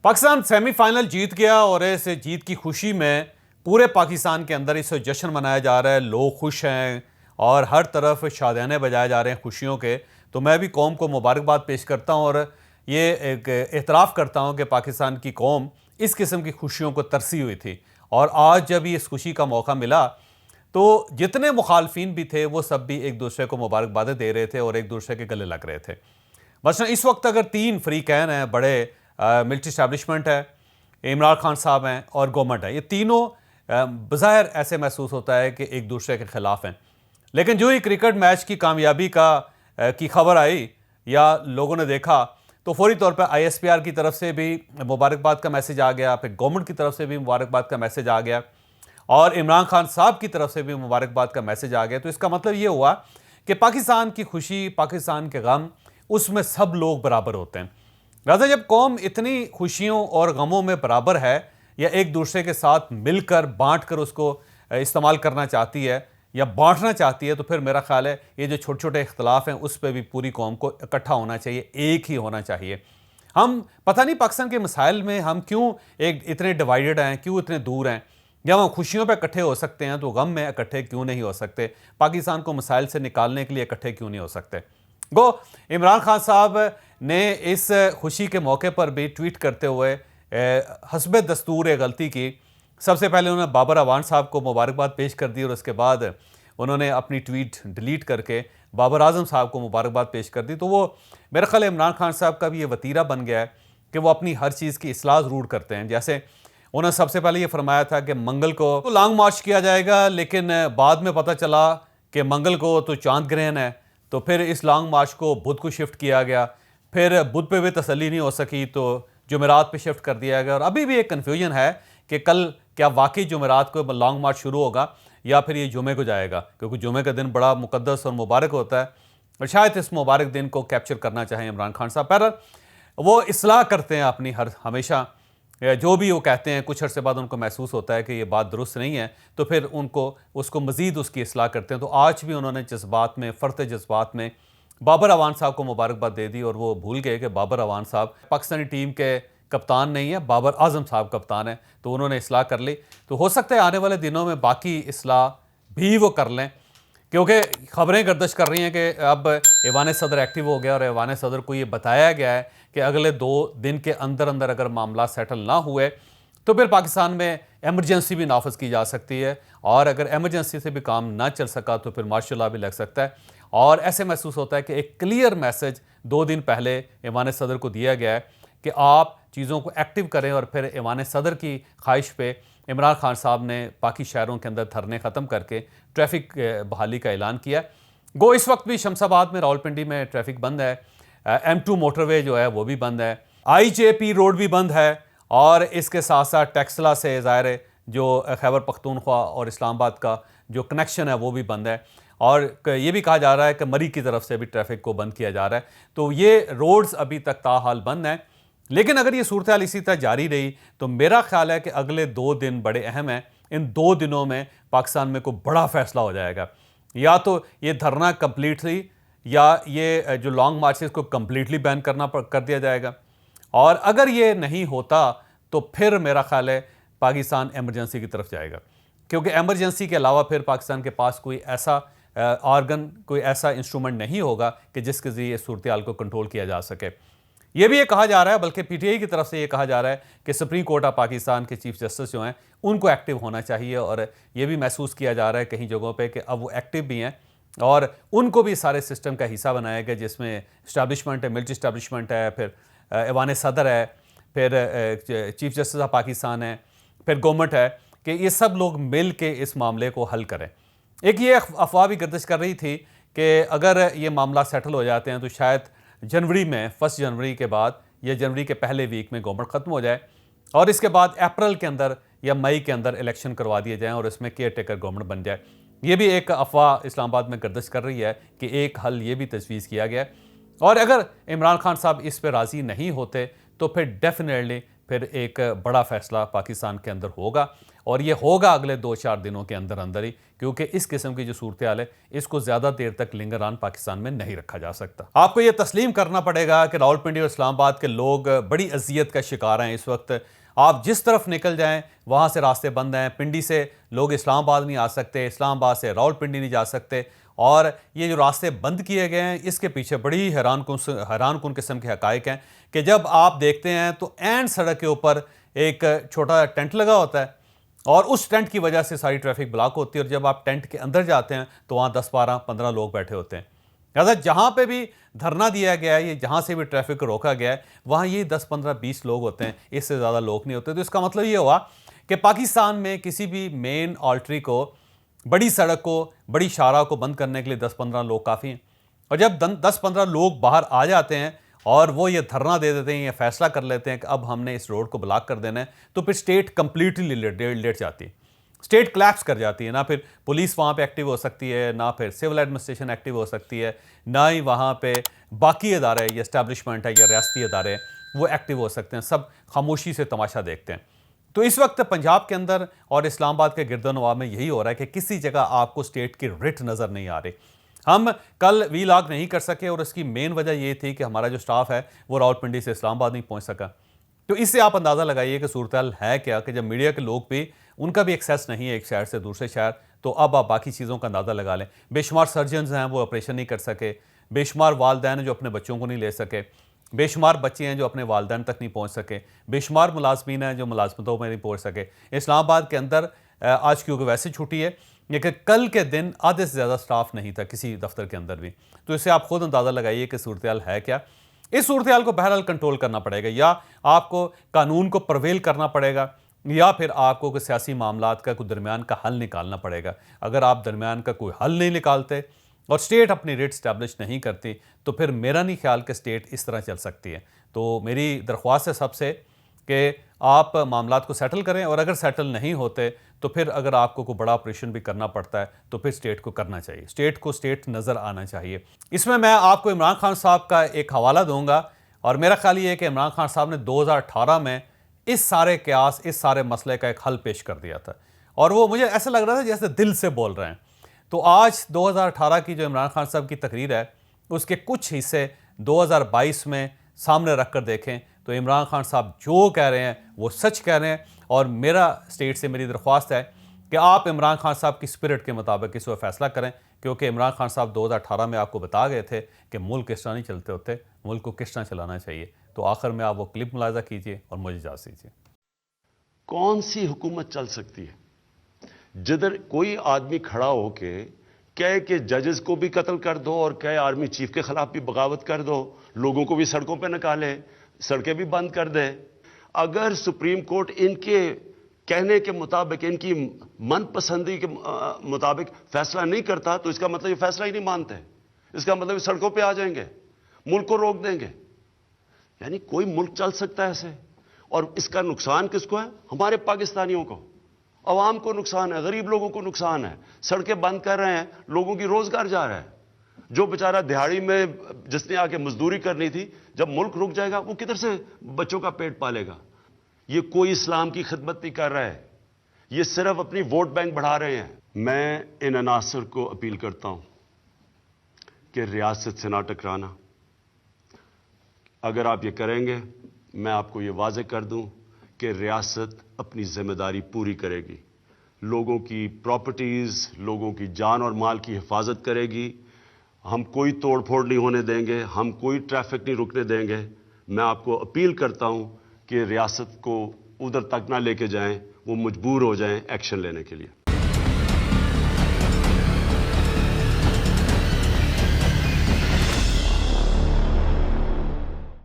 Pakistan semifinal जीत गया और इस जीत की खुशी में पूरे पाकिस्तान के अंदर इस जश्न मनाया जा रहा है। लोग खुश हैं और हर तरफ शादियाने बजाए जा रहे हैं खुशियों के। तो मैं भी कौम को मुबारकबाद पेश करता हूं और ये एक एतराफ़ करता हूं कि पाकिस्तान की कौम इस किस्म की खुशियों को तरसी हुई थी। और आज जब इस खुशी का मौका मिला तो जितने मुखालफिन भी थे वो सब भी एक दूसरे को मुबारकबादें दे रहे थे और एक दूसरे के गले लग रहे थे। मसलन इस वक्त अगर तीन फरीकैन हैं, बड़े मिलिट्री इस्टेब्लिशमेंट है, इमरान खान साहब हैं और गवर्नमेंट है, ये तीनों बज़ाहिर ऐसे महसूस होता है कि एक दूसरे के ख़िलाफ़ हैं। लेकिन जो ही क्रिकेट मैच की कामयाबी की खबर आई या लोगों ने देखा तो फौरी तौर पर ISPR की तरफ से भी मुबारकबाद का मैसेज आ गया, फिर गवर्नमेंट की तरफ से भी मुबारकबाद का मैसेज आ गया और इमरान खान साहब की तरफ से भी मुबारकबाद का मैसेज आ गया। तो इसका मतलब ये हुआ कि पाकिस्तान की खुशी, पाकिस्तान के गम, उसमें सब लोग बराबर होते हैं। लिहाजा जब कौम इतनी खुशियों और गमों में बराबर है या एक दूसरे के साथ मिलकर बांट कर उसको इस्तेमाल करना चाहती है या बांटना चाहती है, तो फिर मेरा ख्याल है ये जो छोटे छोटे इख्तलाफ हैं उस पर भी पूरी कौम को इकट्ठा होना चाहिए, एक ही होना चाहिए। हम पता नहीं पाकिस्तान के मसाइल में हम क्यों एक इतने डिवाइडेड हैं, क्यों इतने दूर हैं। जब हम खुशियों पर इकट्ठे हो सकते हैं तो गम में इकट्ठे क्यों नहीं हो सकते? पाकिस्तान को मसाइल से निकालने के लिए इकट्ठे क्यों नहीं हो सकते? गो इमरान खान साहब ने इस खुशी के मौके पर भी ट्वीट करते हुए हस्ब दस्तूर एक गलती की। सबसे पहले उन्होंने बाबर अवान साहब को मुबारकबाद पेश कर दी और उसके बाद उन्होंने अपनी ट्वीट डिलीट करके बाबर आजम साहब को मुबारकबाद पेश कर दी। तो वो मेरा ख्याल इमरान खान साहब का भी ये वतीरा बन गया है कि वो अपनी हर चीज़ की इस्लाह ज़रूर करते हैं। जैसे उन्होंने सबसे पहले ये फरमाया था कि मंगल को तो लॉन्ग मार्च किया जाएगा, लेकिन बाद में पता चला कि मंगल को तो चांद ग्रहण है, तो फिर इस लॉन्ग मार्च को बुध को शिफ्ट किया गया। फिर बुध पे भी तसल्ली नहीं हो सकी तो जुमेरात पे शिफ्ट कर दिया गया। और अभी भी एक कन्फ्यूजन है कि कल क्या वाकई जुमेरात को लॉन्ग मार्च शुरू होगा या फिर ये जुमे को जाएगा, क्योंकि जुमे का दिन बड़ा मुकद्दस और मुबारक होता है और शायद इस मुबारक दिन को कैप्चर करना चाहें इमरान खान साहब। पर वो इस्लाह करते हैं अपनी हमेशा, जो भी वो कहते हैं कुछ अर्से बाद उनको महसूस होता है कि ये बात दुरुस्त नहीं है तो फिर उसको मज़ीद उसकी इस्लाह करते हैं। तो आज भी उन्होंने जज्बात में, फ़र्त जज्बात में बाबर अवान साहब को मुबारकबाद दे दी और वो भूल गए कि बाबर अवान साहब पाकिस्तानी टीम के कप्तान नहीं है, बाबर आजम साहब कप्तान है। तो उन्होंने इस्लाह कर ली। तो हो सकता है आने वाले दिनों में बाकी इस्लाह भी वो कर लें, क्योंकि खबरें गर्दिश कर रही हैं कि अब ऐवान सदर एक्टिव हो गया और ऐवान सदर को ये बताया गया है कि अगले 2 दिन के अंदर अंदर अगर मामला सेटल ना हुए तो फिर पाकिस्तान में एमरजेंसी भी नाफज की जा सकती है और अगर एमरजेंसी से भी काम ना चल सका तो फिर मार्शल लॉ भी लग सकता है। और ऐसे महसूस होता है कि एक क्लियर मैसेज 2 दिन पहले ऐवान सदर को दिया गया है कि आप चीज़ों को एक्टिव करें और फिर ऐवान सदर की ख्वाहिश पे इमरान खान साहब ने बाकी शहरों के अंदर धरने ख़त्म करके ट्रैफिक बहाली का ऐलान किया। गो इस वक्त भी शमशाबाद में, रावलपिंडी में ट्रैफिक बंद है, M2 मोटरवे जो है वो भी बंद है, IJP रोड भी बंद है और इसके साथ साथ टेक्सला से ज़ाहिर है जो खैबर पख्तूनख्वा और इस्लामाबाद का जो कनेक्शन है वो भी बंद है। और ये भी कहा जा रहा है कि मरी की तरफ से भी ट्रैफिक को बंद किया जा रहा है। तो ये रोड्स अभी तक ताहाल बंद हैं। लेकिन अगर ये सूरत हाल इसी तरह जारी रही तो मेरा ख्याल है कि अगले 2 दिन बड़े अहम हैं। इन 2 दिनों में पाकिस्तान में कोई बड़ा फैसला हो जाएगा, या तो ये धरना कंप्लीटली या ये जो लॉन्ग मार्चेस को कंप्लीटली बैन कर दिया जाएगा। और अगर ये नहीं होता तो फिर मेरा ख्याल है पाकिस्तान एमरजेंसी की तरफ जाएगा, क्योंकि एमरजेंसी के अलावा फिर पाकिस्तान के पास कोई ऐसा ऑर्गन, कोई ऐसा इंस्ट्रूमेंट नहीं होगा कि जिसके ज़रिए सूरत हाल को कंट्रोल किया जा सके। ये भी ये कहा जा रहा है, बल्कि PTI की तरफ से ये कहा जा रहा है कि सुप्रीम कोर्ट ऑफ पाकिस्तान के चीफ जस्टिस जो हैं उनको एक्टिव होना चाहिए। और ये भी महसूस किया जा रहा है कहीं जगहों पे कि अब वो एक्टिव भी हैं और उनको भी सारे सिस्टम का हिस्सा बनाया गया, जिसमें इस्टेब्लिशमेंट है, मिलिट्री इस्टेब्लिशमेंट है, फिर ऐवान सदर है, फिर चीफ जस्टिस ऑफ पाकिस्तान है, फिर गवर्नमेंट है, कि ये सब लोग मिल के इस मामले को हल करें। एक ये अफवाह भी गर्दिश कर रही थी कि अगर ये मामला सेटल हो जाते हैं तो शायद जनवरी में, 1 जनवरी के बाद या जनवरी के पहले वीक में गवर्नमेंट ख़त्म हो जाए और इसके बाद अप्रैल के अंदर या मई के अंदर इलेक्शन करवा दिए जाएँ और इसमें केयर टेकर गवर्नमेंट बन जाए। ये भी एक अफवाह इस्लामाबाद में गर्दिश कर रही है कि एक हल ये भी तजवीज़ किया गया। और अगर इमरान खान साहब इस पर राज़ी नहीं होते तो फिर डेफिनेटली फिर एक बड़ा फ़ैसला पाकिस्तान के अंदर होगा और ये होगा अगले 2-4 दिनों के अंदर अंदर ही, क्योंकि इस किस्म की जो सूरत हाल है इसको ज़्यादा देर तक लिंगर ऑन पाकिस्तान में नहीं रखा जा सकता। आपको ये तस्लीम करना पड़ेगा कि रावलपिंडी और इस्लामाबाद के लोग बड़ी अजियत का शिकार हैं इस वक्त। आप जिस तरफ निकल जाएं वहाँ से रास्ते बंद हैं। पिंडी से लोग इस्लामाबाद नहीं आ सकते, इस्लामाबाद से रावलपिंडी नहीं जा सकते, और ये जो रास्ते बंद किए गए हैं इसके पीछे बड़ी हैरानकुन किस्म के हकायक हैं कि जब आप देखते हैं तो एंड सड़क के ऊपर एक छोटा टेंट लगा होता है और उस टेंट की वजह से सारी ट्रैफिक ब्लॉक होती है, और जब आप टेंट के अंदर जाते हैं तो वहाँ 10, 12, 15 लोग बैठे होते हैं। लिहाजा जहाँ पे भी धरना दिया गया है, ये जहाँ से भी ट्रैफिक को रोका गया है, वहाँ ये 10, 15, 20 लोग होते हैं, इससे ज़्यादा लोग नहीं होते। तो इसका मतलब ये हुआ कि पाकिस्तान में किसी भी मेन आर्टरी को, बड़ी सड़क को, बड़ी शाहराह को बंद करने के लिए 10-15 लोग काफ़ी हैं। और जब 10-15 लोग बाहर आ जाते हैं और वो ये धरना दे देते हैं, ये फैसला कर लेते हैं कि अब हमने इस रोड को ब्लॉक कर देना है, तो फिर स्टेट कंप्लीटली लेट जाती है, स्टेट क्लैप्स कर जाती है। ना फिर पुलिस वहाँ पे एक्टिव हो सकती है, ना फिर सिविल एडमिनिस्ट्रेशन एक्टिव हो सकती है, ना ही वहाँ पे बाकी अदारे, ये एस्टैब्लिशमेंट है या रियासती अदारे वो एक्टिव हो सकते हैं। सब खामोशी से तमाशा देखते हैं। तो इस वक्त पंजाब के अंदर और इस्लामाबाद के गिरदोनवाब में यही हो रहा है कि किसी जगह आपको स्टेट की रिट नज़र नहीं आ रही। हम कल वीलॉग नहीं कर सके और इसकी मेन वजह ये थी कि हमारा जो स्टाफ है वो रावलपिंडी से इस्लामाबाद नहीं पहुंच सका। तो इससे आप अंदाज़ा लगाइए कि सूरत हाल है क्या, कि जब मीडिया के लोग भी, उनका भी एक्सेस नहीं है एक शहर से दूसरे शहर, तो अब आप बाकी चीज़ों का अंदाज़ा लगा लें। बेशुमार सर्जन्स हैं वो ऑपरेशन नहीं कर सके, बेशुमार वालदैन हैं जो अपने बच्चों को नहीं ले सके, बेशुमार बच्चे हैं जो अपने वालदैन तक नहीं पहुँच सके, बेशुमार मुलाजमीन हैं जो मुलाजमतों में नहीं पहुँच सके। इस्लामाबाद के अंदर आज क्योंकि वैसे छुट्टी है, लेकिन कल के दिन आधे से ज़्यादा स्टाफ नहीं था किसी दफ्तर के अंदर भी। तो इससे आप खुद अंदाज़ा लगाइए कि सूरत हाल है क्या। इस सूरत हाल को बहरहाल कंट्रोल करना पड़ेगा, या आपको कानून को प्रवेल करना पड़ेगा, या फिर आपको कोई सियासी मामलात का कोई दरमियान का हल निकालना पड़ेगा। अगर आप दरमियान का कोई हल नहीं निकालते और स्टेट अपनी रेट स्टैब्लिश नहीं करती, तो फिर मेरा नहीं ख्याल कि स्टेट इस तरह चल सकती है। तो मेरी दरख्वास्त है सबसे कि आप मामलात को सेटल करें, और अगर सेटल नहीं होते तो फिर अगर आपको कोई बड़ा ऑपरेशन भी करना पड़ता है तो फिर स्टेट को करना चाहिए, स्टेट को स्टेट नज़र आना चाहिए। इसमें मैं आपको इमरान खान साहब का एक हवाला दूंगा, और मेरा ख्याल ये है कि इमरान खान साहब ने 2018 में इस सारे क्यास, इस सारे मसले का एक हल पेश कर दिया था, और वो मुझे ऐसा लग रहा था जैसे दिल से बोल रहे हैं। तो आज 2018 की जो इमरान खान साहब की तकरीर है उसके कुछ हिस्से 2022 में सामने रख कर देखें तो इमरान खान साहब जो कह रहे हैं वो सच कह रहे हैं। और मेरा स्टेट से मेरी दरख्वास्त है कि आप इमरान खान साहब की स्पिरिट के मुताबिक इस पर फैसला करें, क्योंकि इमरान खान साहब 2018 में आपको बता गए थे कि मुल्क किस तरह नहीं चलते होते, मुल्क को किस तरह चलाना चाहिए। तो आखिर में आप वो क्लिप मुलाजा कीजिए और मुझे इजाज़त दीजिए। कौन सी हुकूमत चल सकती है जिधर कोई आदमी खड़ा हो के कहे कि जजेस को भी कत्ल कर दो और कहे आर्मी चीफ के खिलाफ भी बगावत कर दो, लोगों को भी सड़कों पे निकाले, सड़कें भी बंद कर दे। अगर सुप्रीम कोर्ट इनके कहने के मुताबिक, इनकी मनपसंदी के मुताबिक फैसला नहीं करता, तो इसका मतलब ये फैसला ही नहीं मानते, इसका मतलब सड़कों पे आ जाएंगे, मुल्क को रोक देंगे। यानी कोई मुल्क चल सकता है ऐसे, और इसका नुकसान किसको है? हमारे पाकिस्तानियों को, अवाम को नुकसान है, गरीब लोगों को नुकसान है। सड़कें बंद कर रहे हैं, लोगों की रोजगार जा रहा है। जो बेचारा दिहाड़ी में जिसने आके मजदूरी करनी थी, जब मुल्क रुक जाएगा वो किधर से बच्चों का पेट पालेगा? ये कोई इस्लाम की खिदमत नहीं कर रहा है, ये सिर्फ अपनी वोट बैंक बढ़ा रहे हैं। मैं इन अनासर को अपील करता हूं कि रियासत से ना टकराना। अगर आप ये करेंगे, मैं आपको ये वाज़ेह कर दूं कि रियासत अपनी जिम्मेदारी पूरी करेगी, लोगों की प्रॉपर्टीज़, लोगों की जान और माल की हिफाजत करेगी। हम कोई तोड़ फोड़ नहीं होने देंगे, हम कोई ट्रैफिक नहीं रुकने देंगे। मैं आपको अपील करता हूं कि रियासत को उधर तक ना लेके जाएं, वो मजबूर हो जाएं एक्शन लेने के लिए।